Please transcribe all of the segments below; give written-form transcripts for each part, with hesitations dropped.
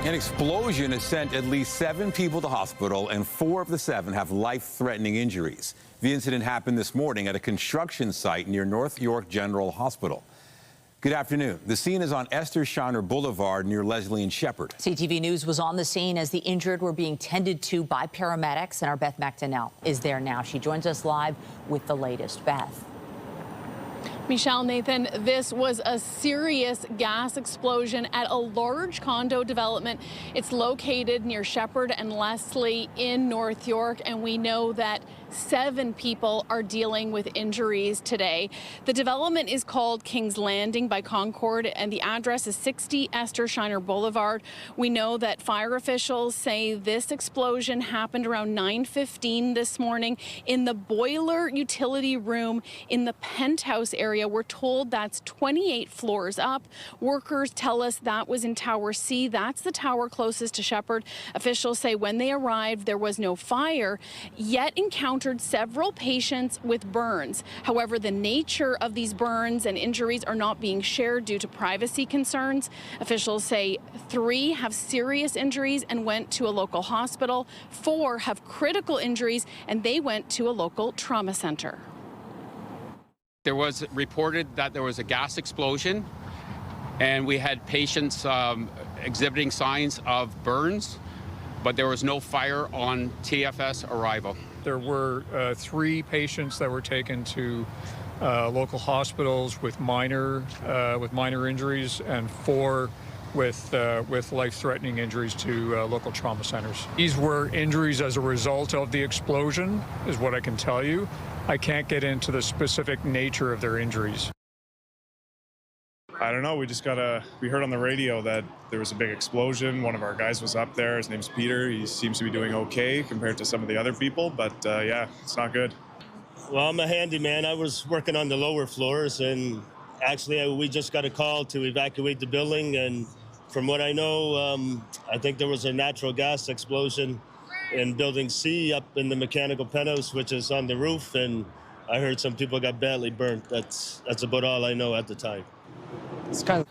An explosion has sent at least 7 people to hospital, and 4 of the 7 have life-threatening injuries. The incident happened this morning at a construction site near North York General Hospital. Good afternoon. The scene is on Esther Shiner Boulevard near Leslie and Shepherd. CTV News was on the scene as the injured were being tended to by paramedics, and our Beth Macdonell is there now. She joins us live with the latest. Beth. Michelle, Nathan, this was a serious gas explosion at a large condo development. It's located near Shepherd and Leslie in North York, and we know that 7 people are dealing with injuries today. The development is called King's Landing by Concord, and the address is 60 Esther Shiner Boulevard. We know that fire officials say this explosion happened around 9:15 this morning in the boiler utility room in the penthouse area. We're told that's 28 floors up. Workers tell us that was in Tower C. That's the tower closest to Shepherd. Officials say when they arrived, there was no fire, yet encountered several patients with burns. However, the nature of these burns and injuries are not being shared due to privacy concerns. Officials say 3 have serious injuries and went to a local hospital. 4 have critical injuries and they went to a local trauma center. There was reported that there was a gas explosion, and we had patients exhibiting signs of burns, but there was no fire on TFS arrival. There were 3 patients that were taken to local hospitals with minor injuries, and 4 with life-threatening injuries to local trauma centers. These were injuries as a result of the explosion, is what I can tell you. I can't get into the specific nature of their injuries. I don't know. We heard on the radio that there was a big explosion. One of our guys was up there. His name's Peter. He seems to be doing okay compared to some of the other people, but yeah, it's not good. Well, I'm a handyman. I was working on the lower floors, and actually we just got a call to evacuate the building, and from what I know, I think there was a natural gas explosion in building C up in the mechanical penthouse, which is on the roof, and I heard some people got badly burnt. That's about all I know at the time. It's kind of...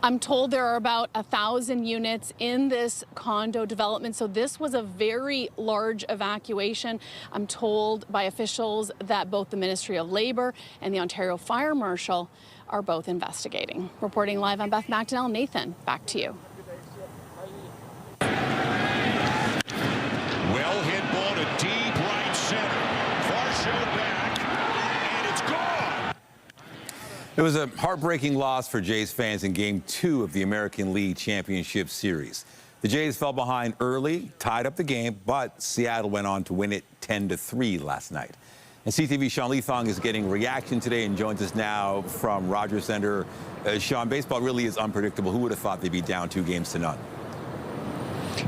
I'm told there are about 1,000 units in this condo development, so this was a very large evacuation. I'm told by officials that both the Ministry of Labour and the Ontario Fire Marshal are both investigating. Reporting live, I'm Beth Macdonell. Nathan, back to you. Well hit ball to deep right center. Varsho back, and it's gone. It was a heartbreaking loss for Jays fans in Game 2 of the American League Championship Series. The Jays fell behind early, tied up the game, but Seattle went on to win it 10-3 last night. And CTV Sean Leathong is getting reaction today and joins us now from Rogers Center. Sean, baseball really is unpredictable. Who would have thought they'd be down 2-0?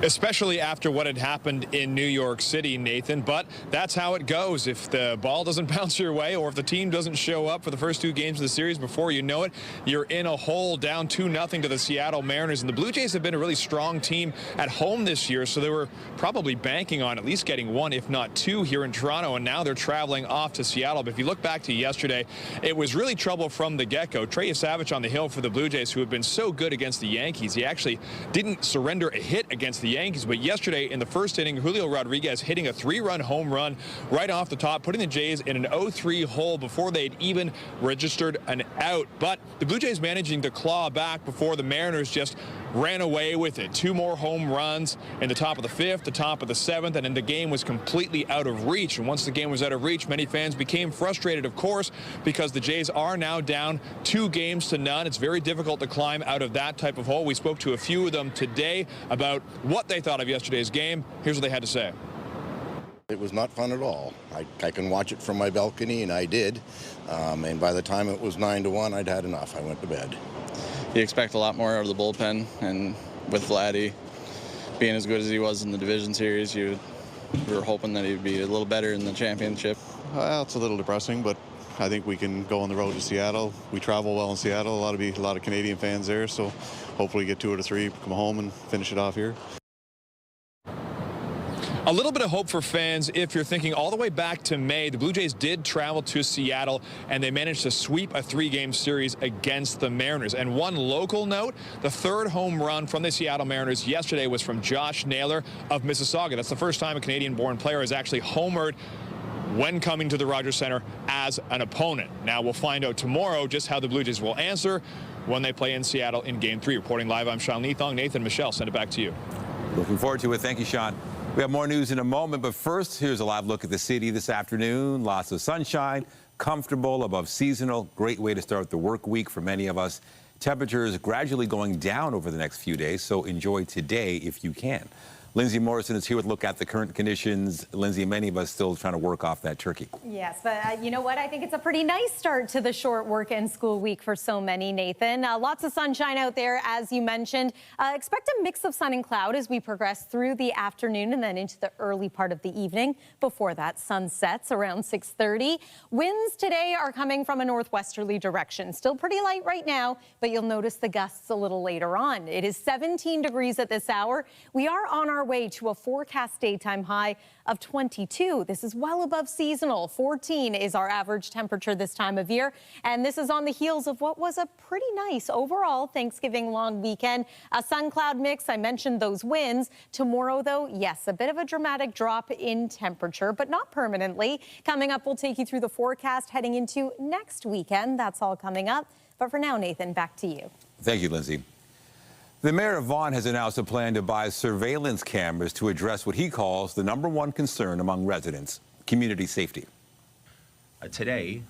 Especially after what had happened in New York City, Nathan. But that's how it goes. If the ball doesn't bounce your way, or if the team doesn't show up for the first 2 games of the series, before you know it, you're in a hole, down 2-0 to the Seattle Mariners. And the Blue Jays have been a really strong team at home this year, so they were probably banking on at least getting 1, if not 2, here in Toronto. And now they're traveling off to Seattle. But if you look back to yesterday, it was really trouble from the get-go. Trey Savage on the hill for the Blue Jays, who have been so good against the Yankees. He actually didn't surrender a hit against the Yankees, but yesterday in the first inning, Julio Rodriguez hitting a 3-run home run right off the top, putting the Jays in an 0-3 hole before they'd even registered an out. But the Blue Jays managing to claw back before the Mariners just ran away with it. 2 more home runs in the top of the 5th, the top of the 7th, and then the game was completely out of reach. And once the game was out of reach, many fans became frustrated, of course, because the Jays are now down 2-0. It's very difficult to climb out of that type of hole. We spoke to a few of them today about what they thought of yesterday's game. Here's what they had to say. It was not fun at all. I can watch it from my balcony, and I did. And by the time it was 9-1, I'd had enough. I went to bed. You expect a lot more out of the bullpen, and with Vladdy being as good as he was in the division series, we were hoping that he'd be a little better in the championship. Well, it's a little depressing, but I think we can go on the road to Seattle. We travel well in Seattle. A lot of Canadian fans there, so hopefully get 2 out of 3, come home and finish it off here. A little bit of hope for fans if you're thinking all the way back to May. The Blue Jays did travel to Seattle, and they managed to sweep a 3-game series against the Mariners. And one local note, the third home run from the Seattle Mariners yesterday was from Josh Naylor of Mississauga. That's the first time a Canadian-born player has actually homered when coming to the Rogers Centre as an opponent. Now we'll find out tomorrow just how the Blue Jays will answer when they play in Seattle in Game 3. Reporting live, I'm Sean Leathong. Nathan, Michelle, send it back to you. Looking forward to it. Thank you, Sean. We have more news in a moment, but first, here's a live look at the city this afternoon. Lots of sunshine, comfortable, above seasonal. Great way to start the work week for many of us. Temperatures gradually going down over the next few days, so enjoy today if you can. Lindsay Morrison is here with a look at the current conditions. Lindsay, many of us still trying to work off that turkey. Yes, but you know what? I think it's a pretty nice start to the short work and school week for so many, Nathan. Lots of sunshine out there, as you mentioned. Expect a mix of sun and cloud as we progress through the afternoon and then into the early part of the evening. Before that, sun sets around 6:30. Winds today are coming from a northwesterly direction. Still pretty light right now, but you'll notice the gusts a little later on. It is 17 degrees at this hour. We are on our way to a forecast daytime high of 22. This is well above seasonal. 14 is our average temperature this time of year. And this is on the heels of what was a pretty nice overall Thanksgiving long weekend. A sun cloud mix. I mentioned those winds. Tomorrow, though, yes, a bit of a dramatic drop in temperature, but not permanently. Coming up, we'll take you through the forecast heading into next weekend. That's all coming up. But for now, Nathan, back to you. Thank you, Lindsay. The mayor of Vaughan has announced a plan to buy surveillance cameras to address what he calls the #1 concern among residents, community safety. Today,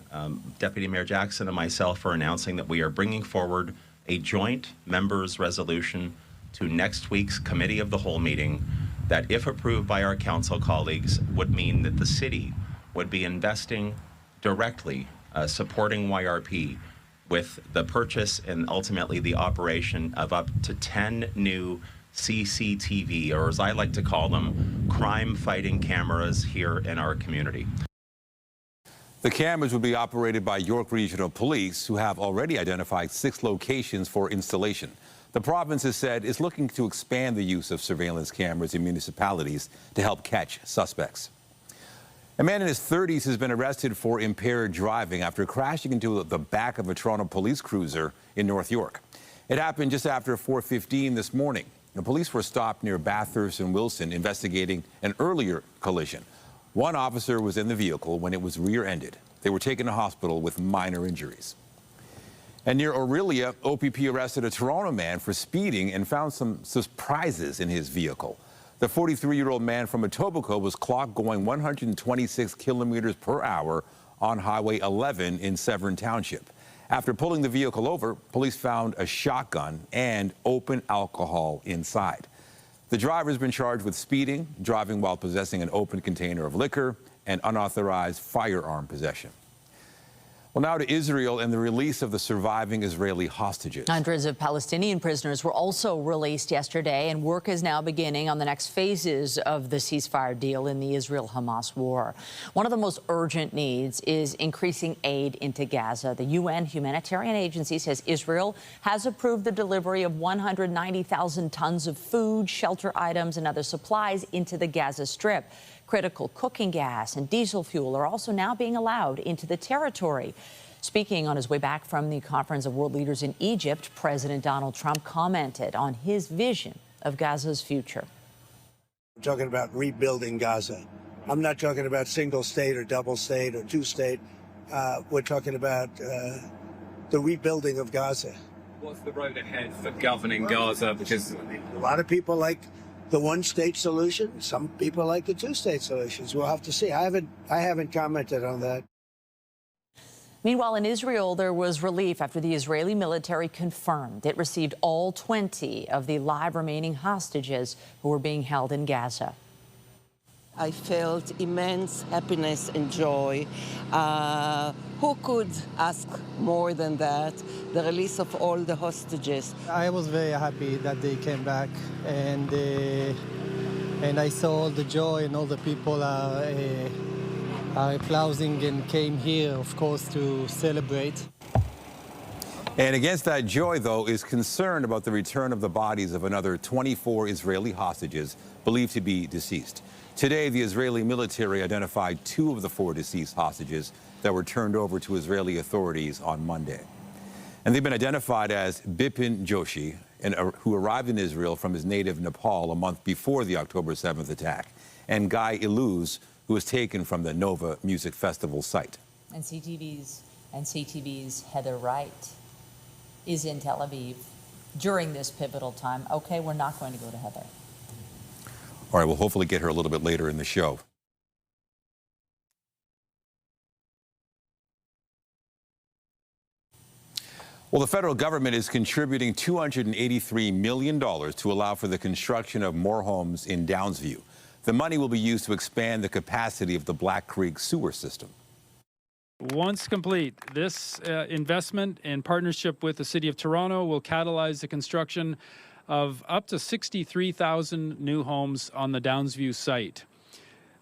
Deputy Mayor Jackson and myself are announcing that we are bringing forward a joint members' resolution to next week's Committee of the Whole meeting that, if approved by our council colleagues, would mean that the city would be investing directly, supporting YRP with the purchase and ultimately the operation of up to 10 new CCTV, or as I like to call them, crime-fighting cameras here in our community. The cameras would be operated by York Regional Police, who have already identified 6 locations for installation. The province has said it's looking to expand the use of surveillance cameras in municipalities to help catch suspects. A man in his 30s has been arrested for impaired driving after crashing into the back of a Toronto police cruiser in North York. It happened just after 4:15 this morning. The police were stopped near Bathurst and Wilson investigating an earlier collision. One officer was in the vehicle when it was rear-ended. They were taken to hospital with minor injuries. And near Orillia, OPP arrested a Toronto man for speeding and found some surprises in his vehicle. The 43-year-old man from Etobicoke was clocked going 126 kilometers per hour on Highway 11 in Severn Township. After pulling the vehicle over, police found a shotgun and open alcohol inside. The driver has been charged with speeding, driving while possessing an open container of liquor, and unauthorized firearm possession. Well, now to Israel and the release of the surviving Israeli hostages. Hundreds of Palestinian prisoners were also released yesterday, and work is now beginning on the next phases of the ceasefire deal in the Israel-Hamas war. One of the most urgent needs is increasing aid into Gaza. The UN humanitarian agency says Israel has approved the delivery of 190,000 tons of food, shelter items, and other supplies into the Gaza Strip. Critical cooking gas and diesel fuel are also now being allowed into the territory. Speaking on his way back from the Conference of World Leaders in Egypt, President Donald Trump commented on his vision of Gaza's future. We're talking about rebuilding Gaza. I'm not talking about single state or double state or two state. We're talking about the rebuilding of Gaza. What's the road ahead for governing Gaza? Because a lot of people like the one-state solution. Some people like the two-state solutions. We'll have to see. I haven't commented on that. Meanwhile, in Israel, there was relief after the Israeli military confirmed it received all 20 of the live remaining hostages who were being held in Gaza. I felt immense happiness and joy. Who could ask more than that? The release of all the hostages. I was very happy that they came back, and I saw all the joy, and all the people are applauding and came here, of course, to celebrate. And against that joy, though, is concern about the return of the bodies of another 24 Israeli hostages believed to be deceased. Today, the Israeli military identified 2 of the 4 deceased hostages that were turned over to Israeli authorities on Monday. And they've been identified as Bipin Joshi, who arrived in Israel from his native Nepal a month before the October 7th attack, and Guy Iluz, who was taken from the Nova Music Festival site. And CTV's Heather Wright is in Tel Aviv during this pivotal time. Okay, we're not going to go to Heather. All right, we'll hopefully get her a little bit later in the show. Well, the federal government is contributing $283 million to allow for the construction of more homes in Downsview. The money will be used to expand the capacity of the Black Creek sewer system. Once complete, this investment in partnership with the City of Toronto will catalyze the construction of up to 63,000 new homes on the Downsview site.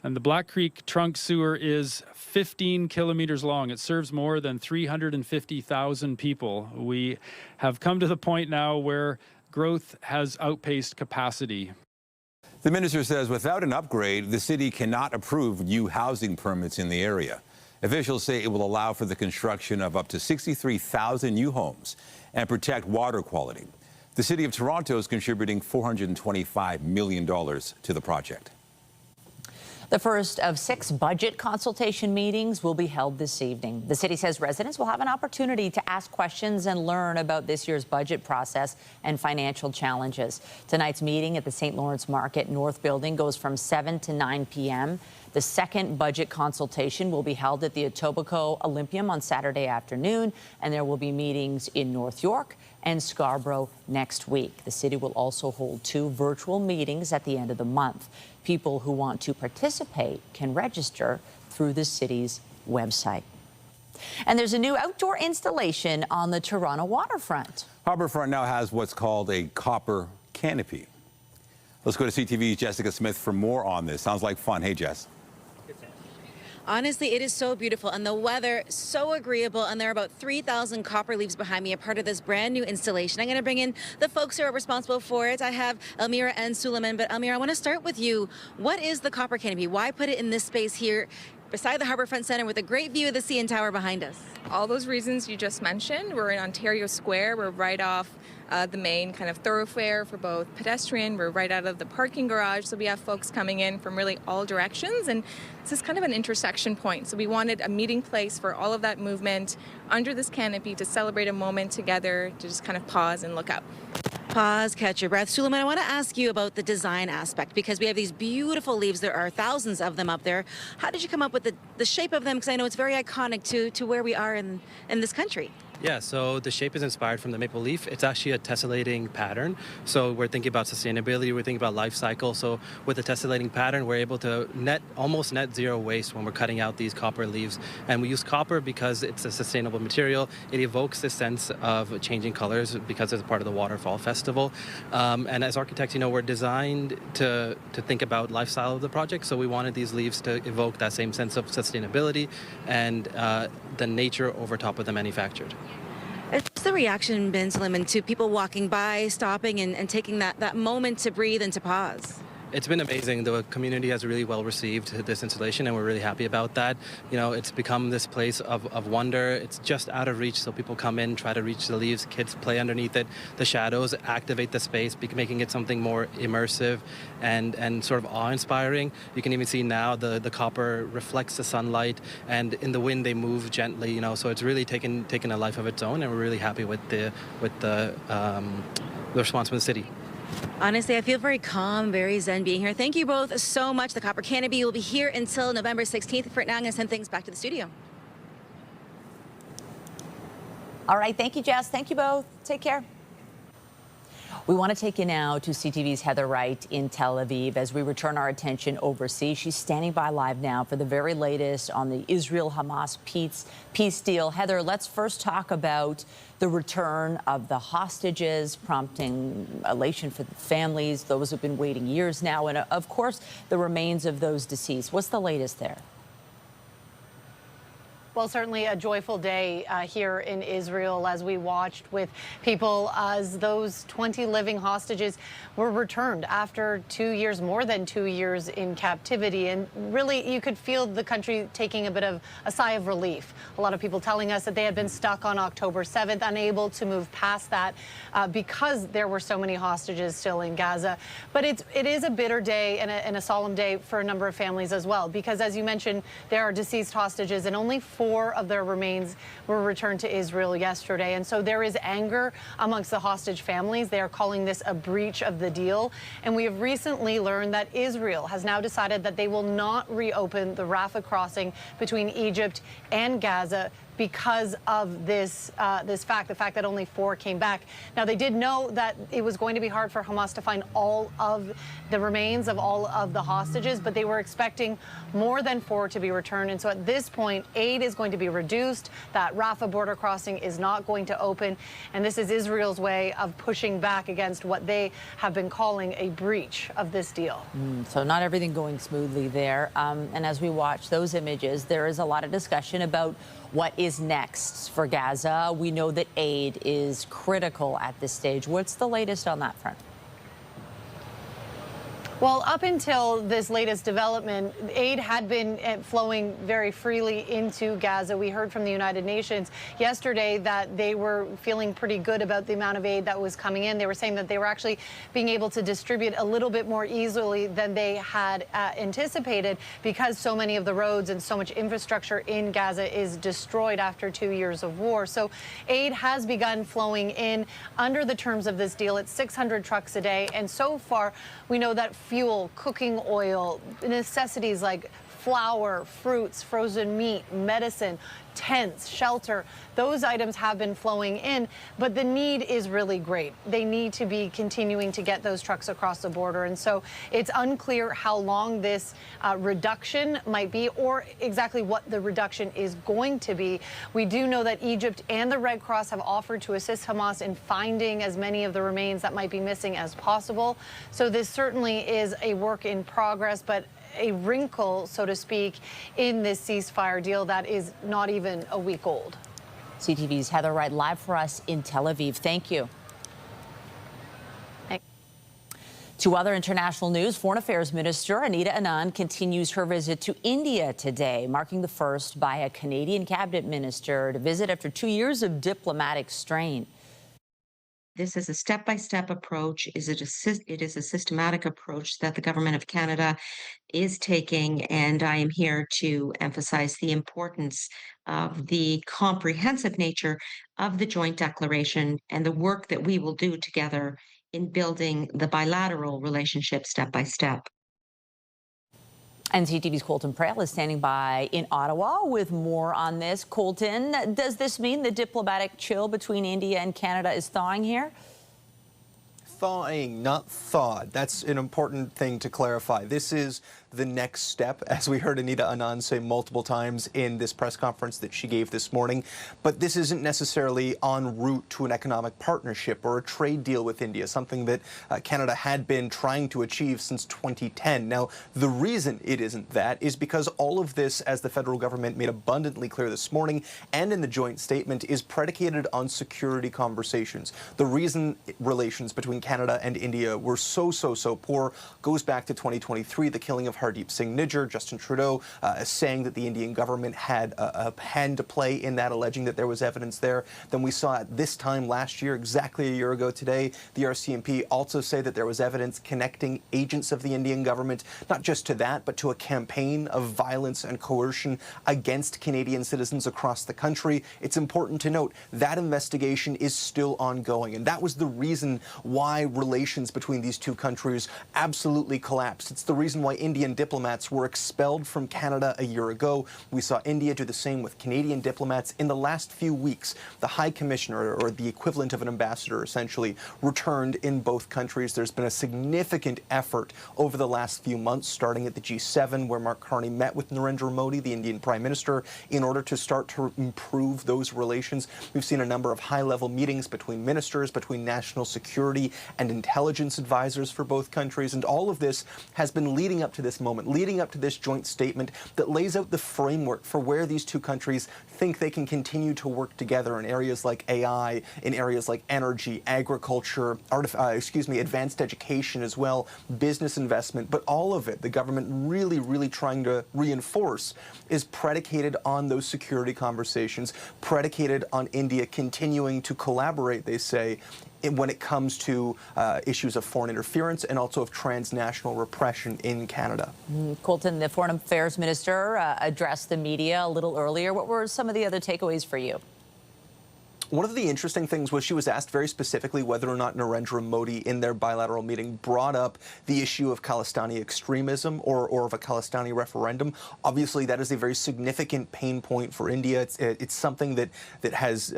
And the Black Creek trunk sewer is 15 kilometers long. It serves more than 350,000 people. We have come to the point now where growth has outpaced capacity. The minister says without an upgrade, the city cannot approve new housing permits in the area. Officials say it will allow for the construction of up to 63,000 new homes and protect water quality. The City of Toronto is contributing $425 million to the project. The first of 6 budget consultation meetings will be held this evening. The city says residents will have an opportunity to ask questions and learn about this year's budget process and financial challenges. Tonight's meeting at the St. Lawrence Market North Building goes from 7 to 9 p.m. The second budget consultation will be held at the Etobicoke Olympium on Saturday afternoon, and there will be meetings in North York and Scarborough next week. The city will also hold 2 virtual meetings at the end of the month. People who want to participate can register through the city's website. And there's a new outdoor installation on the Toronto waterfront. Harbourfront now has what's called a copper canopy. Let's go to CTV's Jessica Smith for more on this. Sounds like fun. Hey, Jess. Honestly, it is so beautiful and the weather so agreeable, and there are about 3,000 copper leaves behind me, a part of this brand new installation. I'm going to bring in the folks who are responsible for it. I have Elmira and Suleiman, but Elmira, I want to start with you. What is the copper canopy? Why put it in this space here beside the Harbourfront Centre with a great view of the CN Tower behind us? All those reasons you just mentioned. We're in Ontario Square. We're right off the main kind of thoroughfare for both pedestrian. We're right out of the parking garage, so we have folks coming in from really all directions, and this is kind of an intersection point. So we wanted a meeting place for all of that movement under this canopy to celebrate a moment together, to just kind of pause and look up. Pause, catch your breath. Suleiman, I want to ask you about the design aspect, because we have these beautiful leaves. There are thousands of them up there. How did you come up with the shape of them? Because I know it's very iconic to where we are in this country. Yeah, so the shape is inspired from the maple leaf. It's actually a tessellating pattern. So we're thinking about sustainability, we're thinking about life cycle. So with the tessellating pattern, we're able to almost net zero waste when we're cutting out these copper leaves. And we use copper because it's a sustainable material. It evokes this sense of changing colors because it's part of the Waterfall Festival. And as architects, we're designed to think about lifestyle of the project. So we wanted these leaves to evoke that same sense of sustainability and the nature over top of the manufactured. What's the reaction been, Suleiman, to people walking by, stopping and taking that moment to breathe and to pause? It's been amazing. The community has really well received this installation, and we're really happy about that. It's become this place of wonder. It's just out of reach, so people come in, try to reach the leaves, kids play underneath it. The shadows activate the space, making it something more immersive and sort of awe-inspiring. You can even see now the copper reflects the sunlight, and in the wind they move gently. So it's really taken a life of its own, and we're really happy with the response from the city. Honestly, I feel very calm, very zen being here. Thank you both so much. The copper canopy will be here until November 16th. For now, I'm going to send things back to the studio. All right. Thank you, Jess. Thank you both. Take care. We want to take you now to CTV's Heather Wright in Tel Aviv as we return our attention overseas. She's standing by live now for the very latest on the Israel-Hamas peace deal. Heather, let's first talk about the return of the hostages, prompting elation for the families, those who've been waiting years now, and of course, the remains of those deceased. What's the latest there? Well, certainly a joyful day here in Israel as we watched with people as those 20 living hostages were returned after 2 years, more than 2 years in captivity. And really, you could feel the country taking a bit of a sigh of relief. A lot of people telling us that they had been stuck on October 7th, unable to move past that because there were so many hostages still in Gaza. But it is a bitter day and a solemn day for a number of families as well, because as you mentioned, there are deceased hostages and only 4 of their remains were returned to Israel yesterday. And so there is anger amongst the hostage families. They are calling this a breach of the deal. And we have recently learned that Israel has now decided that they will not reopen the Rafah crossing between Egypt and Gaza because of this the fact that only 4 came back. Now, they did know that it was going to be hard for Hamas to find all of the remains of all of the hostages, but they were expecting more than 4 to be returned. And so at this point, aid is going to be reduced. That Rafah border crossing is not going to open. And this is Israel's way of pushing back against what they have been calling a breach of this deal. So not everything going smoothly there. And as we watch those images, there is a lot of discussion about what is next for Gaza. We know that aid is critical at this stage. What's the latest on that front? Well, up until this latest development, aid had been flowing very freely into Gaza. We heard from the United Nations yesterday that they were feeling pretty good about the amount of aid that was coming in. They were saying that they were actually being able to distribute a little bit more easily than they had anticipated because so many of the roads and so much infrastructure in Gaza is destroyed after 2 years of war. So aid has begun flowing in under the terms of this deal. It's 600 trucks a day. And so far, we know that fuel, cooking oil, necessities like flour, fruits, frozen meat, medicine, tents, shelter, those items have been flowing in, but the need is really great. They need to be continuing to get those trucks across the border. And so it's unclear how long this reduction might be or exactly what the reduction is going to be. We do know that Egypt and the Red Cross have offered to assist Hamas in finding as many of the remains that might be missing as possible. So this certainly is a work in progress, but a wrinkle, so to speak, in this ceasefire deal that is not even a week old. CTV's Heather Wright live for us in Tel Aviv. Thank you. To other international news, Foreign Affairs Minister Anita Anand continues her visit to India today, marking the first by a Canadian cabinet minister to visit after 2 years of diplomatic strain. This is a step-by-step approach. It is a systematic approach that the government of Canada is taking, and I am here to emphasize the importance of the comprehensive nature of the joint declaration and the work that we will do together in building the bilateral relationship step by step. And CTV's Colton Prale is standing by in Ottawa with more on this. Colton, does this mean the diplomatic chill between India and Canada is thawing here? Thawing, not thawed. That's an important thing to clarify. This is the next step, as we heard Anita Anand say multiple times in this press conference that she gave this morning. But this isn't necessarily en route to an economic partnership or a trade deal with India, something that Canada had been trying to achieve since 2010. Now, the reason it isn't that is because all of this, as the federal government made abundantly clear this morning and in the joint statement, is predicated on security conversations. The reason relations between Canada and India were so poor goes back to 2023, the killing of Hardeep Singh Nijjar. Justin Trudeau saying that the Indian government had a hand to play in that, alleging that there was evidence there. Then we saw at this time last year, exactly a year ago today, the RCMP also say that there was evidence connecting agents of the Indian government, not just to that, but to a campaign of violence and coercion against Canadian citizens across the country. It's important to note that investigation is still ongoing, and that was the reason why relations between these two countries absolutely collapsed. It's the reason why Indian diplomats were expelled from Canada a year ago. We saw India do the same with Canadian diplomats. In the last few weeks, the High Commissioner, or the equivalent of an ambassador essentially, returned in both countries. There's been a significant effort over the last few months, starting at the G7, where Mark Carney met with Narendra Modi, the Indian Prime Minister, in order to start to improve those relations. We've seen a number of high-level meetings between ministers, between national security and intelligence advisors for both countries, and all of this has been leading up to this this moment, leading up to this joint statement that lays out the framework for where these two countries think they can continue to work together in areas like AI, in areas like energy, agriculture, advanced education as well, business investment. But all of it, the government really trying to reinforce, is predicated on those security conversations, predicated on India continuing to collaborate, they say, when it comes to issues of foreign interference and also of transnational repression in Canada. Colton, the Foreign Affairs Minister addressed the media a little earlier. What were some of the other takeaways for you? One of the interesting things was she was asked very specifically whether or not Narendra Modi in their bilateral meeting brought up the issue of Khalistani extremism or of a Khalistani referendum. Obviously, that is a very significant pain point for India. It's something that has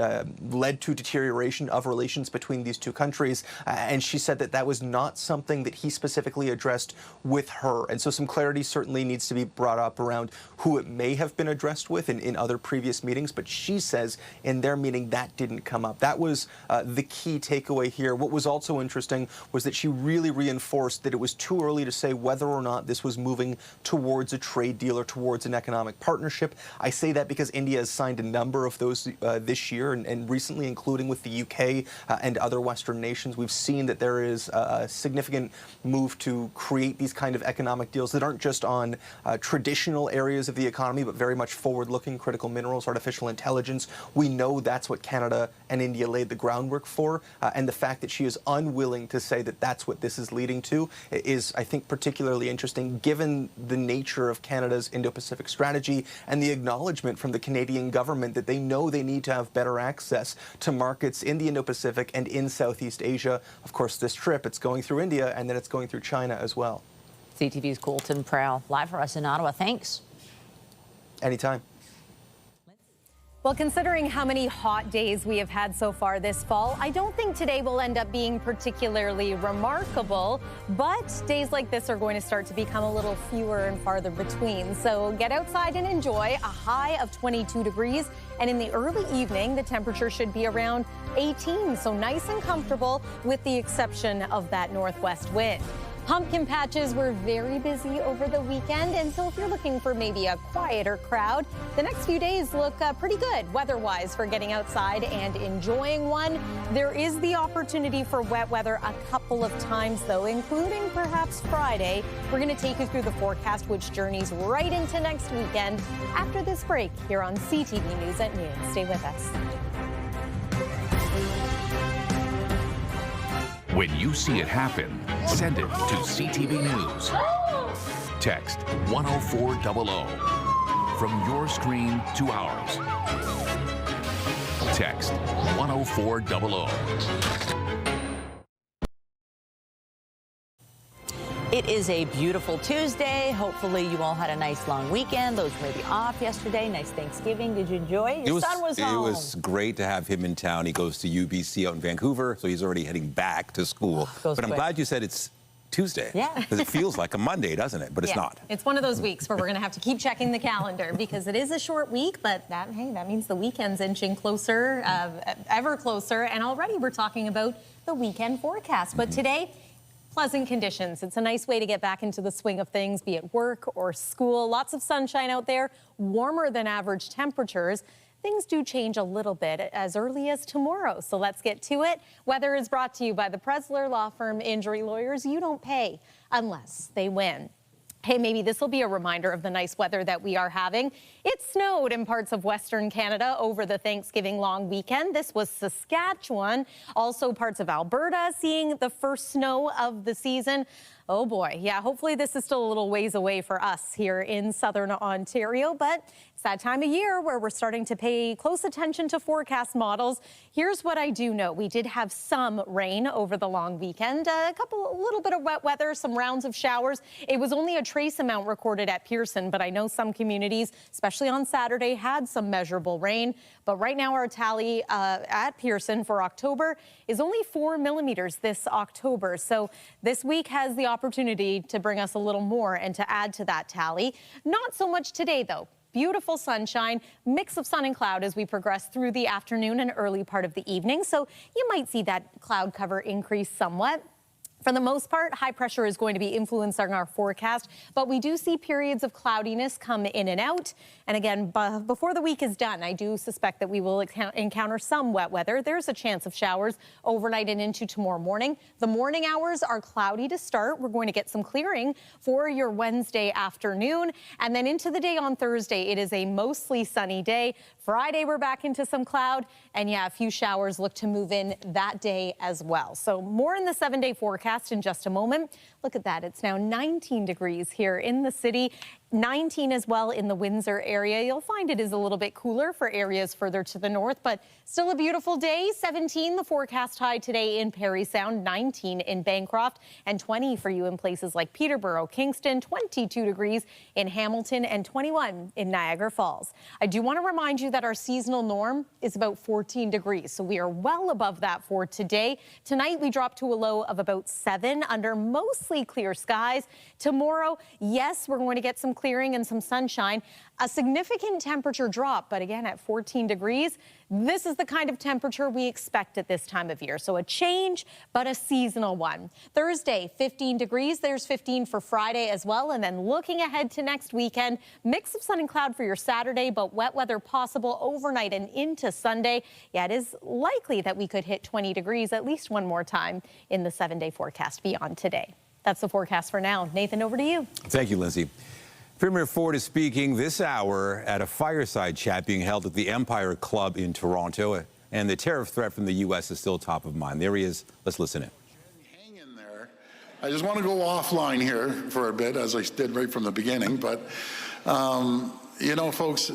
led to deterioration of relations between these two countries. And she said that that was not something that he specifically addressed with her. And so some clarity certainly needs to be brought up around who it may have been addressed with in other previous meetings. But she says in their meeting that didn't come up. That was the key takeaway here. What was also interesting was that she really reinforced that it was too early to say whether or not this was moving towards a trade deal or towards an economic partnership. I say that because India has signed a number of those this year and recently, including with the UK and other Western nations. We've seen that there is a significant move to create these kind of economic deals that aren't just on traditional areas of the economy, but very much forward-looking, critical minerals, artificial intelligence. We know that's what Canada and India laid the groundwork for, and the fact that she is unwilling to say that that's what this is leading to is, I think, particularly interesting given the nature of Canada's Indo-Pacific strategy and the acknowledgement from the Canadian government that they know they need to have better access to markets in the Indo-Pacific and in Southeast Asia. Of course, this trip, it's going through India and then it's going through China as well. CTV's Colton Prowl, live for us in Ottawa. Thanks. Anytime. Well, considering how many hot days we have had so far this fall, I don't think today will end up being particularly remarkable, but days like this are going to start to become a little fewer and farther between. So get outside and enjoy a high of 22 degrees. And in the early evening, the temperature should be around 18, so nice and comfortable with the exception of that northwest wind. Pumpkin patches were very busy over the weekend, and so if you're looking for maybe a quieter crowd, the next few days look pretty good weather-wise for getting outside and enjoying one. There is the opportunity for wet weather a couple of times, though, including perhaps Friday. We're going to take you through the forecast, which journeys right into next weekend after this break here on CTV News at noon. Stay with us. When you see it happen, send it to CTV News. Text 10400 from your screen to ours. Text 10400. It is a beautiful Tuesday. Hopefully you all had a nice long weekend. Those were maybe off yesterday. Nice Thanksgiving. Did you enjoy it? Your son was home. It was great to have him in town. He goes to UBC out in Vancouver, so he's already heading back to school. But I'm glad you said it's Tuesday. Yeah. Because it feels like a Monday, doesn't it? But it's not. It's one of those weeks where we're going to have to keep checking the calendar because it is a short week, but that means the weekend's inching closer, ever closer. And already we're talking about the weekend forecast. But today, pleasant conditions. It's a nice way to get back into the swing of things, be it work or school. Lots of sunshine out there, warmer than average temperatures. Things do change a little bit as early as tomorrow, so let's get to it. Weather is brought to you by the Presler Law Firm. Injury lawyers, you don't pay unless they win. Hey, maybe this will be a reminder of the nice weather that we are having. It snowed in parts of Western Canada over the Thanksgiving long weekend. This was Saskatchewan, also parts of Alberta seeing the first snow of the season. Oh boy, yeah, hopefully this is still a little ways away for us here in southern Ontario, but it's that time of year where we're starting to pay close attention to forecast models. Here's what I do know. We did have some rain over the long weekend, a little bit of wet weather, some rounds of showers. It was only a trace amount recorded at Pearson, but I know some communities, especially on Saturday, had some measurable rain. But right now our tally at Pearson for October is only 4 millimeters this October. So this week has the opportunity to bring us a little more and to add to that tally. Not so much today, though. Beautiful sunshine, mix of sun and cloud as we progress through the afternoon and early part of the evening. So you might see that cloud cover increase somewhat. For the most part, high pressure is going to be influencing our forecast, but we do see periods of cloudiness come in and out. And again, before the week is done, I do suspect that we will encounter some wet weather. There's a chance of showers overnight and into tomorrow morning. The morning hours are cloudy to start. We're going to get some clearing for your Wednesday afternoon. And then into the day on Thursday, it is a mostly sunny day. Friday, we're back into some cloud. And yeah, a few showers look to move in that day as well. So more in the 7-day forecast in just a moment. Look at that. It's now 19 degrees here in the city. 19 as well in the Windsor area. You'll find it is a little bit cooler for areas further to the north, but still a beautiful day. 17 the forecast high today in Parry Sound, 19 in Bancroft, and 20 for you in places like Peterborough, Kingston, 22 degrees in Hamilton, and 21 in Niagara Falls. I do want to remind you that our seasonal norm is about 14 degrees, so we are well above that for today. Tonight we drop to a low of about 7 under mostly clear skies. Tomorrow, yes, we're going to get some clearing and some sunshine. A significant temperature drop, but again at 14 degrees, this is the kind of temperature we expect at this time of year. So a change, but a seasonal one. Thursday, 15 degrees. There's 15 for Friday as well. And then looking ahead to next weekend, mix of sun and cloud for your Saturday, but wet weather possible overnight and into Sunday. Yeah, it is likely that we could hit 20 degrees at least one more time in the 7-day forecast beyond today. That's the forecast for now. Nathan, over to you. Thank you, Lindsay. Premier Ford is speaking this hour at a fireside chat being held at the Empire Club in Toronto, and the tariff threat from the U.S. is still top of mind. There he is. Let's listen in. Hang in there. I just want to go offline here for a bit, as I did right from the beginning. But, you know, folks,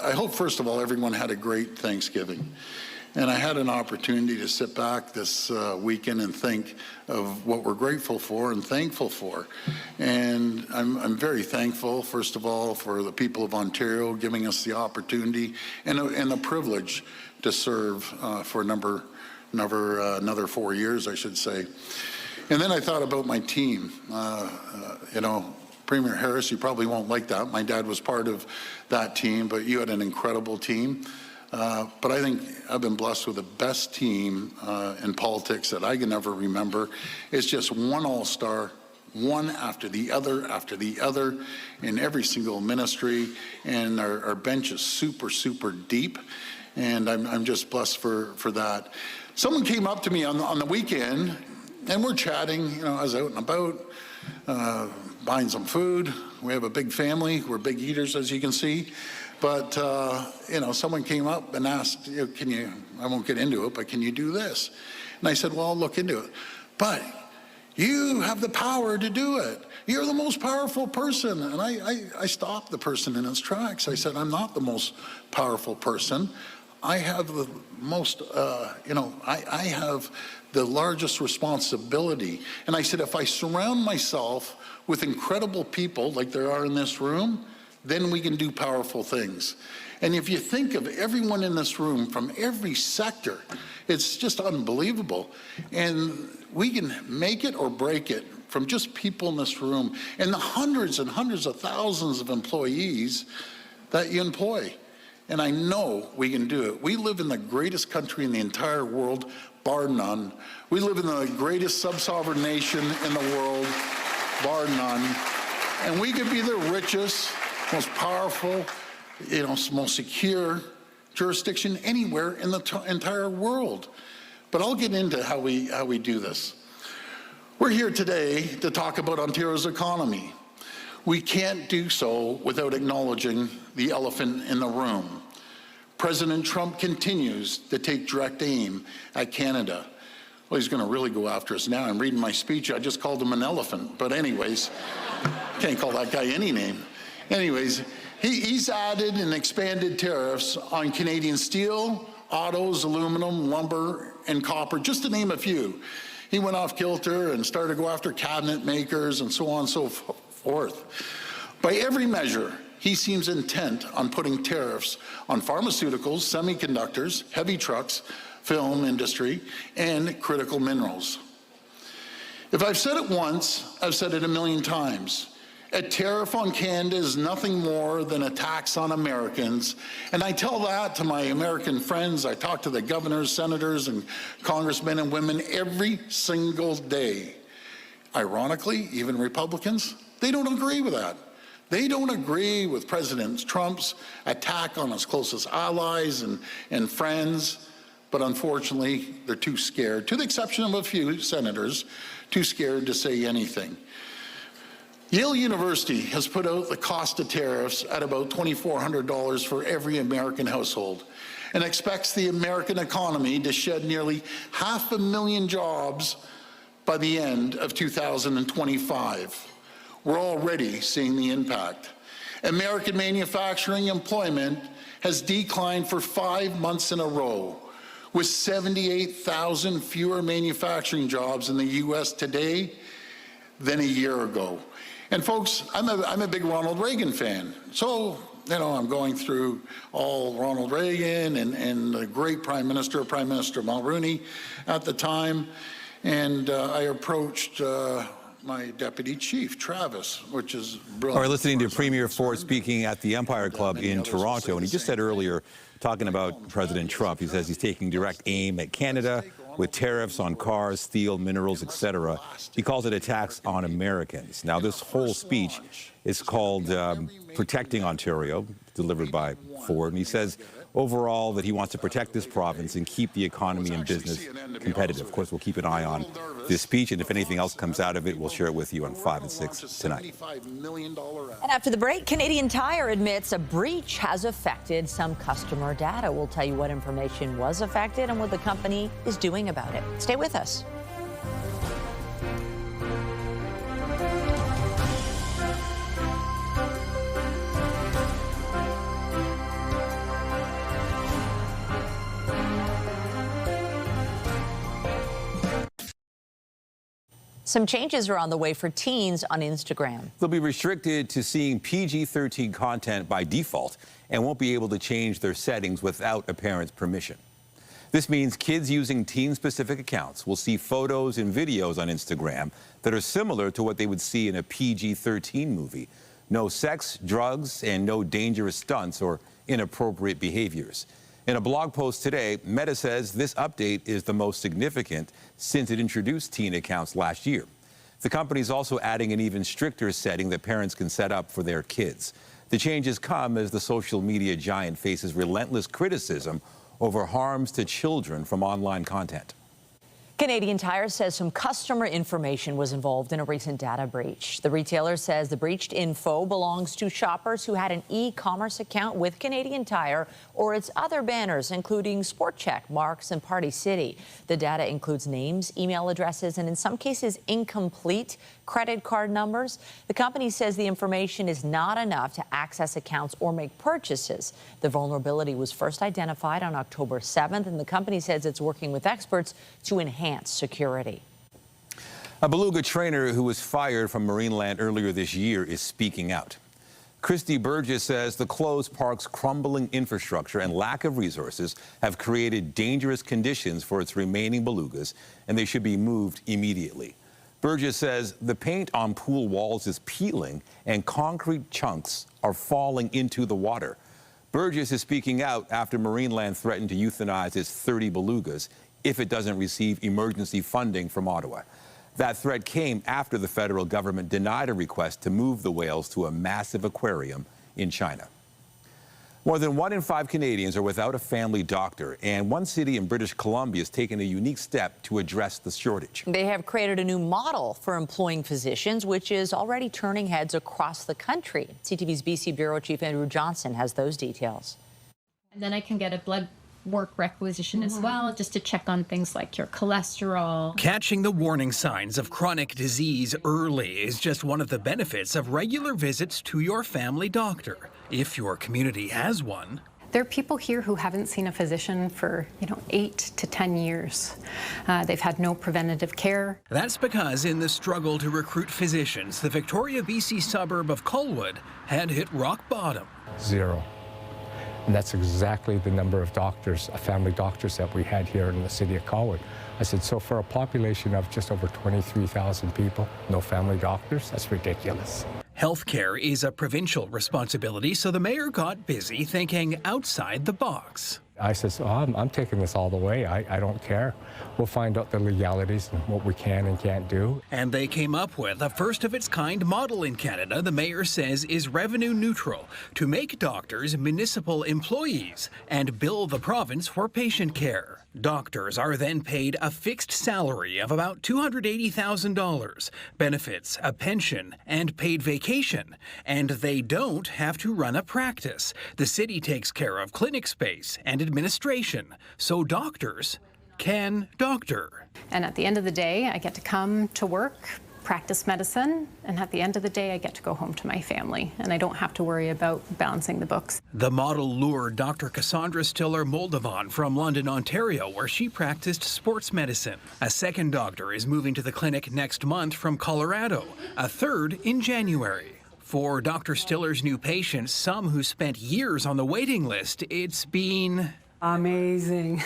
I hope, first of all, everyone had a great Thanksgiving. And I had an opportunity to sit back this weekend and think of what we're grateful for and thankful for. And I'm very thankful, first of all, for the people of Ontario giving us the opportunity and the privilege to serve for another 4 years, I should say. And then I thought about my team. You know, Premier Harris, you probably won't like that. My dad was part of that team, but you had an incredible team. But I think I've been blessed with the best team in politics that I can ever remember. It's just one all-star, one after the other in every single ministry. And our bench is super, super deep. And I'm just blessed for that. Someone came up to me on the weekend, and we're chatting, you know, I was out and about, buying some food. We have a big family. We're big eaters, as you can see. But, you know, someone came up and asked, you know, I won't get into it, but can you do this? And I said, well, I'll look into it. But you have the power to do it. You're the most powerful person. And I stopped the person in its tracks. I said, I'm not the most powerful person. I have the most, you know, I have the largest responsibility. And I said, if I surround myself with incredible people like there are in this room, then we can do powerful things. And if you think of everyone in this room from every sector, it's just unbelievable. And we can make it or break it from just people in this room and the hundreds and hundreds of thousands of employees that you employ. And I know we can do it. We live in the greatest country in the entire world, bar none. We live in the greatest sub-sovereign nation in the world, bar none. And we could be the richest, most powerful, you know, most secure jurisdiction anywhere in the entire world. But I'll get into how we do this. We're here today to talk about Ontario's economy. We can't do so without acknowledging the elephant in the room. President Trump continues to take direct aim at Canada. Well, he's going to really go after us now. I'm reading my speech. I just called him an elephant. But anyways, can't call that guy any name. Anyways, he's added and expanded tariffs on Canadian steel, autos, aluminum, lumber, and copper, just to name a few. He went off kilter and started to go after cabinet makers and so on and so forth. By every measure, he seems intent on putting tariffs on pharmaceuticals, semiconductors, heavy trucks, film industry, and critical minerals. If I've said it once, I've said it a million times. A tariff on Canada is nothing more than a tax on Americans. And I tell that to my American friends. I talk to the governors, senators, and congressmen and women every single day. ironically, even Republicans, they don't agree with that. They don't agree with President Trump's attack on his closest allies and friends, but unfortunately, they're too scared, to the exception of a few senators, too scared to say anything. Yale University has put out the cost of tariffs at about $2,400 for every American household and expects the American economy to shed nearly 500,000 jobs by the end of 2025. We're already seeing the impact. American manufacturing employment has declined for 5 months in a row, with 78,000 fewer manufacturing jobs in the U.S. today than a year ago. And folks, I'm a big Ronald Reagan fan. So, you know, I'm going through all Ronald Reagan and the great Prime Minister Mulroney at the time. And I approached my deputy chief, Travis, which is brilliant. All right, listening to Premier Ford speaking at the Empire Club in Toronto. And he just said earlier, talking about President Trump, he says he's taking direct aim at Canada with tariffs on cars, steel, minerals, etc. He calls it a tax on Americans. Now, this whole speech is called Protecting Ontario, delivered by Ford. And he says overall that he wants to protect this province and keep the economy and business competitive. Of course, we'll keep an eye on this speech, and if anything else comes out of it, we'll share it with you on 5 and 6 tonight. And after the break, Canadian Tire admits a breach has affected some customer data. We'll tell you what information was affected and what the company is doing about it. Stay with us. Some changes are on the way for teens on Instagram. They'll be restricted to seeing PG-13 content by default and won't be able to change their settings without a parent's permission. This means kids using teen-specific accounts will see photos and videos on Instagram that are similar to what they would see in a PG-13 movie. No sex, drugs, and no dangerous stunts or inappropriate behaviors. In a blog post today, Meta says this update is the most significant since it introduced teen accounts last year. The company is also adding an even stricter setting that parents can set up for their kids. The changes come as the social media giant faces relentless criticism over harms to children from online content. Canadian Tire says some customer information was involved in a recent data breach. The retailer says the breached info belongs to shoppers who had an e-commerce account with Canadian Tire or its other banners, including Sport Chek, Marks, and Party City. The data includes names, email addresses, and in some cases, incomplete credit card numbers. The company says the information is not enough to access accounts or make purchases. The vulnerability was first identified on October 7th, and the company says it's working with experts to enhance security. A beluga trainer who was fired from Marineland earlier this year is speaking out. Christy Burgess says the closed park's crumbling infrastructure and lack of resources have created dangerous conditions for its remaining belugas, and they should be moved immediately. Burgess says the paint on pool walls is peeling and concrete chunks are falling into the water. Burgess is speaking out after Marineland threatened to euthanize its 30 belugas if it doesn't receive emergency funding from Ottawa. That threat came after the federal government denied a request to move the whales to a massive aquarium in China. More than 1 in 5 Canadians are without a family doctor, and one city in British Columbia has taken a unique step to address the shortage. They have created a new model for employing physicians, which is already turning heads across the country. CTV's BC Bureau Chief Andrew Johnson has those details. And then I can get a blood work requisition as well, just to check on things like your cholesterol. Catching the warning signs of chronic disease early is just one of the benefits of regular visits to your family doctor, if your community has one. There are people here who haven't seen a physician for, 8 to 10 years. They've had no preventative care. That's because in the struggle to recruit physicians, the Victoria, BC suburb of Colwood had hit rock bottom. 0. And that's exactly the number of doctors, family doctors that we had here in the city of Colwood. I said, so for a population of just over 23,000 people, no family doctors? That's ridiculous. Healthcare is a provincial responsibility, so the mayor got busy thinking outside the box. I said, oh, I'm taking this all the way. I don't care. We'll find out the legalities and what we can and can't do. And they came up with a first-of-its-kind model in Canada the mayor says is revenue neutral to make doctors municipal employees and bill the province for patient care. Doctors are then paid a fixed salary of about $280,000, benefits, a pension, and paid vacation. And they don't have to run a practice. The city takes care of clinic space and administration, so doctors can doctor. And at the end of the day, I get to come to work, practice medicine, and at the end of the day, I get to go home to my family, and I don't have to worry about balancing the books. The model lured Dr. Cassandra Stiller-Moldovan from London, Ontario, where she practiced sports medicine. A second doctor is moving to the clinic next month from Colorado, a third in January. For Dr. Stiller's new patients, some who spent years on the waiting list, it's been amazing.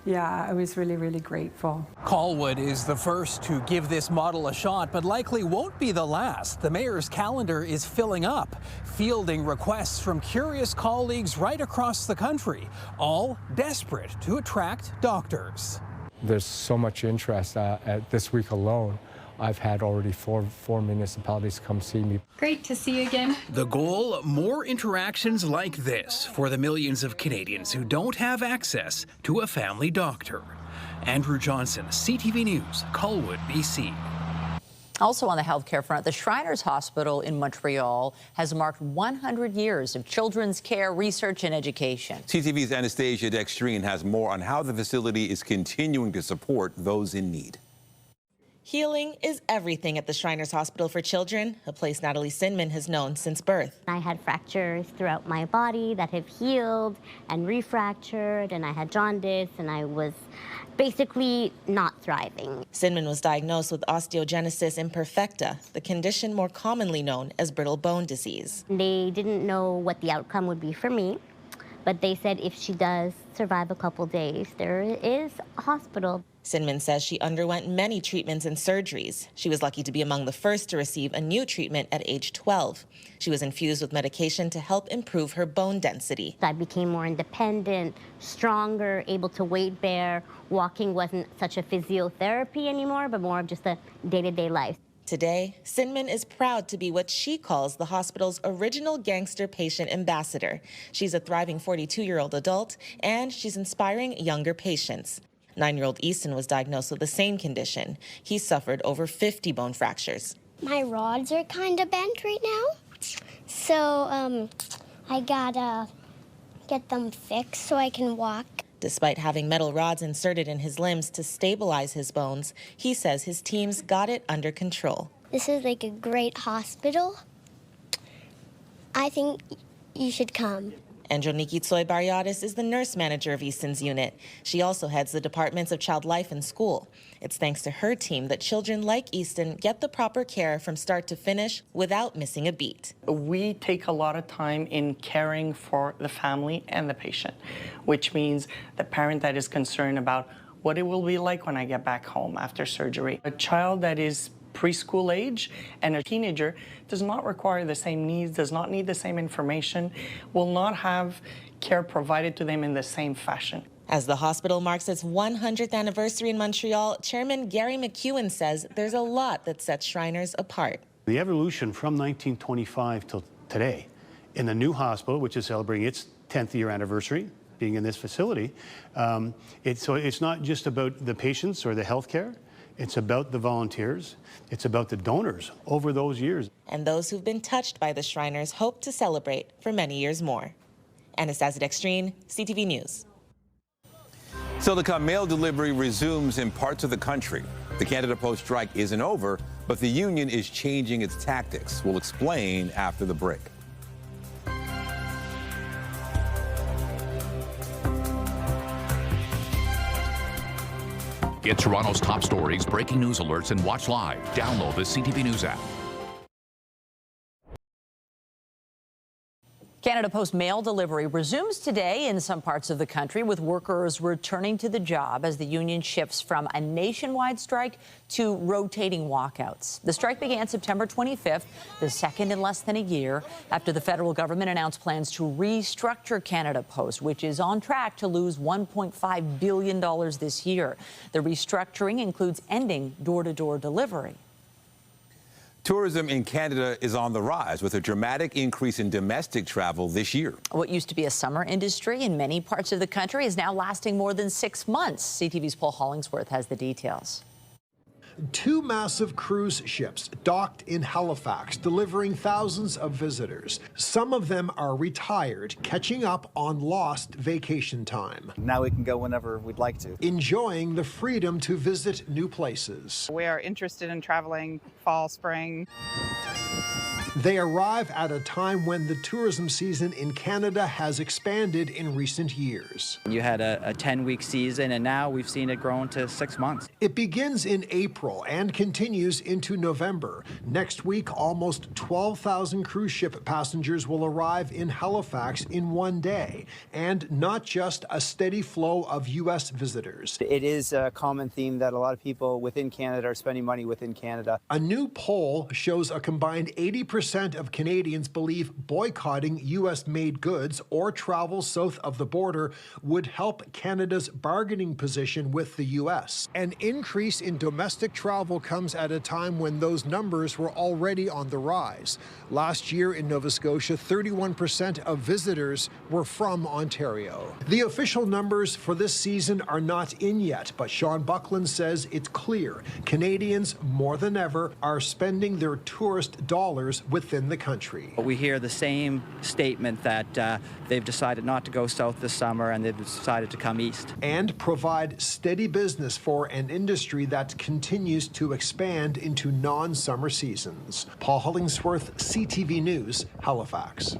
Yeah, I was really, really grateful. Colwood is the first to give this model a shot, but likely won't be the last. The mayor's calendar is filling up, fielding requests from curious colleagues right across the country, all desperate to attract doctors. There's so much interest. At this week alone, I've had already four municipalities come see me. Great to see you again. The goal, more interactions like this for the millions of Canadians who don't have access to a family doctor. Andrew Johnson, CTV News, Colwood, BC. Also on the healthcare front, the Shriners Hospital in Montreal has marked 100 years of children's care, research, and education. CTV's Anastasia Dextrine has more on how the facility is continuing to support those in need. Healing is everything at the Shriners Hospital for Children, a place Natalie Sinman has known since birth. I had fractures throughout my body that have healed and refractured, and I had jaundice, and I was basically not thriving. Sinman was diagnosed with osteogenesis imperfecta, the condition more commonly known as brittle bone disease. They didn't know what the outcome would be for me, but they said if she does survive a couple days, there is a hospital. Sinman says she underwent many treatments and surgeries. She was lucky to be among the first to receive a new treatment at age 12. She was infused with medication to help improve her bone density. I became more independent, stronger, able to weight bear. Walking wasn't such a physiotherapy anymore, but more of just a day-to-day life. Today, Sinman is proud to be what she calls the hospital's original gangster patient ambassador. She's a thriving 42-year-old adult, and she's inspiring younger patients. 9-year-old Easton was diagnosed with the same condition. He suffered over 50 bone fractures. My rods are kind of bent right now, so I gotta get them fixed so I can walk. Despite having metal rods inserted in his limbs to stabilize his bones, he says his teams got it under control. This is like a great hospital. I think you should come. Androniki Tsoy-Barriadis is the nurse manager of Easton's unit. She also heads the departments of child life and school. It's thanks to her team that children like Easton get the proper care from start to finish without missing a beat. We take a lot of time in caring for the family and the patient, which means the parent that is concerned about what it will be like when I get back home after surgery. A child that is preschool age and a teenager does not require the same needs, does not need the same information, will not have care provided to them in the same fashion. As the hospital marks its 100th anniversary in Montreal, Chairman Gary McEwen says there's a lot that sets Shriners apart. The evolution from 1925 till today in the new hospital, which is celebrating its 10th year anniversary, being in this facility, it's not just about the patients or the healthcare. It's about the volunteers. It's about the donors over those years. And those who've been touched by the Shriners hope to celebrate for many years more. Anastasia Dextrine, CTV News. Still to come, mail delivery resumes in parts of the country. The Canada Post strike isn't over, but the union is changing its tactics. We'll explain after the break. Get Toronto's top stories, breaking news alerts, and watch live. Download the CTV News app. Canada Post mail delivery resumes today in some parts of the country, with workers returning to the job as the union shifts from a nationwide strike to rotating walkouts. The strike began September 25th, the second in less than a year, after the federal government announced plans to restructure Canada Post, which is on track to lose $1.5 billion this year. The restructuring includes ending door-to-door delivery. Tourism in Canada is on the rise, with a dramatic increase in domestic travel this year. What used to be a summer industry in many parts of the country is now lasting more than 6 months. CTV's Paul Hollingsworth has the details. 2 massive cruise ships docked in Halifax, delivering thousands of visitors. Some of them are retired, catching up on lost vacation time. Now we can go whenever we'd like to. Enjoying the freedom to visit new places. We are interested in traveling fall, spring. They arrive at a time when the tourism season in Canada has expanded in recent years. You had a 10-week season, and now we've seen it grow into 6 months. It begins in April and continues into November. Next week, almost 12,000 cruise ship passengers will arrive in Halifax in one day, and not just a steady flow of U.S. visitors. It is a common theme that a lot of people within Canada are spending money within Canada. A new poll shows a combined 80% of Canadians believe boycotting U.S.-made goods or travel south of the border would help Canada's bargaining position with the U.S. An increase in domestic travel comes at a time when those numbers were already on the rise. Last year in Nova Scotia, 31% of visitors were from Ontario. The official numbers for this season are not in yet, but Sean Buckland says it's clear Canadians, more than ever, are spending their tourist dollars within the country. We hear the same statement that they've decided not to go south this summer and they've decided to come east. And provide steady business for an industry that continues to expand into non-summer seasons. Paul Hollingsworth, CTV News, Halifax.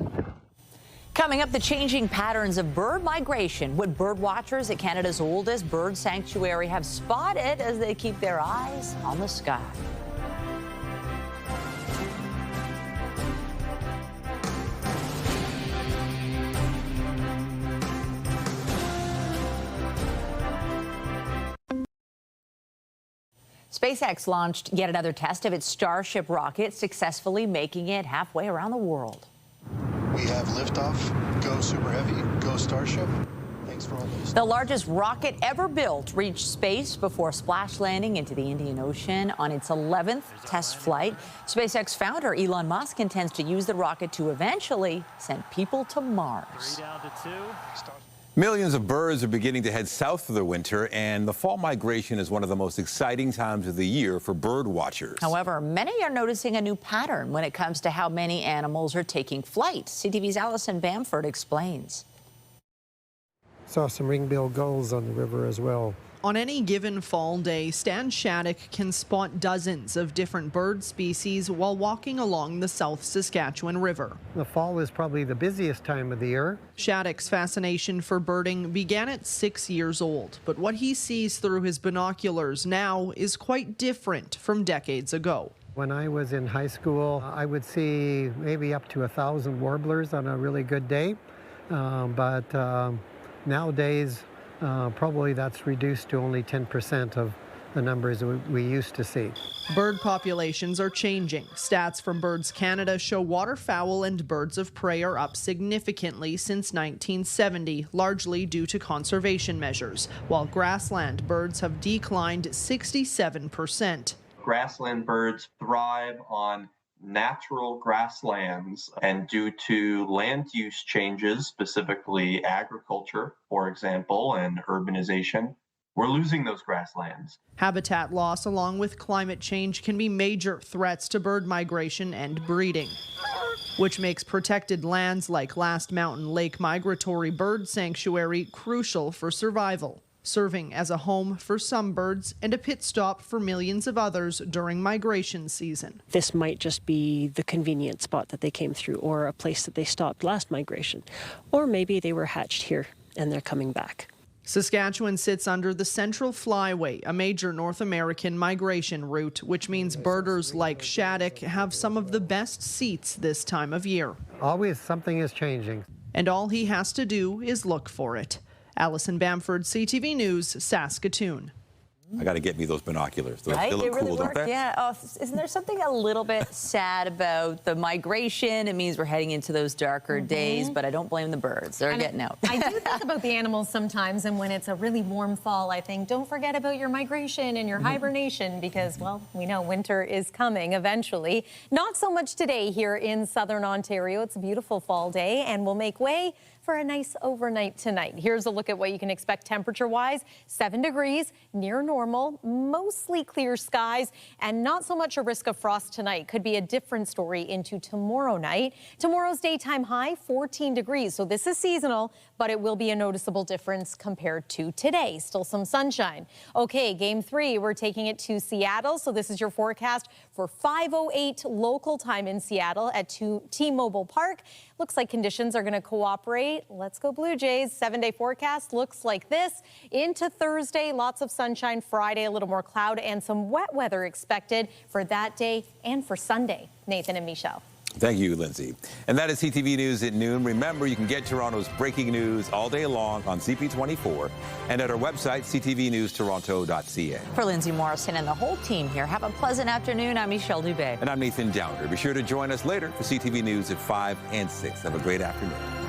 Coming up, the changing patterns of bird migration. What bird watchers at Canada's oldest bird sanctuary have spotted as they keep their eyes on the sky. SpaceX launched yet another test of its Starship rocket, successfully making it halfway around the world. We have liftoff. Go Super Heavy. Go Starship. Thanks for all this. The largest rocket ever built reached space before splash landing into the Indian Ocean on its 11th test flight. SpaceX founder Elon Musk intends to use the rocket to eventually send people to Mars. 3 down to 2. Millions of birds are beginning to head south for the winter, and the fall migration is one of the most exciting times of the year for bird watchers. However, many are noticing a new pattern when it comes to how many animals are taking flight. CTV's Allison Bamford explains. Saw some ring-billed gulls on the river as well. On any given fall day, Stan Shattuck can spot dozens of different bird species while walking along the South Saskatchewan River. The fall is probably the busiest time of the year. Shattuck's fascination for birding began at 6 years old, but what he sees through his binoculars now is quite different from decades ago. When I was in high school, I would see maybe up to 1,000 warblers on a really good day, but nowadays, probably that's reduced to only 10% of the numbers we used to see. Bird populations are changing. Stats from Birds Canada show waterfowl and birds of prey are up significantly since 1970, largely due to conservation measures, while grassland birds have declined 67%. Grassland birds thrive on natural grasslands, and due to land use changes, specifically agriculture, for example, and urbanization, we're losing those grasslands. Habitat loss along with climate change can be major threats to bird migration and breeding, which makes protected lands like Last Mountain Lake Migratory Bird Sanctuary crucial for survival, serving as a home for some birds and a pit stop for millions of others during migration season. This might just be the convenient spot that they came through, or a place that they stopped last migration, or maybe they were hatched here and they're coming back. Saskatchewan sits under the Central Flyway, a major North American migration route, which means birders like Shattuck have some of the best seats this time of year. Always something is changing. And all he has to do is look for it. Allison Bamford, CTV News, Saskatoon. I got to get me those binoculars. They Right? look They really cool, work. don't they? Yeah. Oh, isn't there something a little bit sad about the migration? It means we're heading into those darker days, but I don't blame the birds. They're getting out. I do think about the animals sometimes, and when it's a really warm fall, I think, don't forget about your migration and your hibernation because, well, we know winter is coming eventually. Not so much today here in southern Ontario. It's a beautiful fall day, and we'll make way for a nice overnight tonight. Here's a look at what you can expect temperature-wise. 7 degrees, near normal, mostly clear skies, and not so much a risk of frost tonight. Could be a different story into tomorrow night. Tomorrow's daytime high, 14 degrees. So this is seasonal, but it will be a noticeable difference compared to today. Still some sunshine. Okay, game 3, we're taking it to Seattle. So this is your forecast for 5:08 local time in Seattle at T-Mobile Park. Looks like conditions are going to cooperate. Let's go Blue Jays. 7-day forecast looks like this. Into Thursday, lots of sunshine. Friday, a little more cloud and some wet weather expected for that day and for Sunday. Nathan and Michelle. Thank you, Lindsay. And that is CTV News at noon. Remember, you can get Toronto's breaking news all day long on CP24 and at our website, ctvnewstoronto.ca. For Lindsay Morrison and the whole team here, have a pleasant afternoon. I'm Michelle Dubé. And I'm Nathan Downer. Be sure to join us later for CTV News at 5 and 6. Have a great afternoon.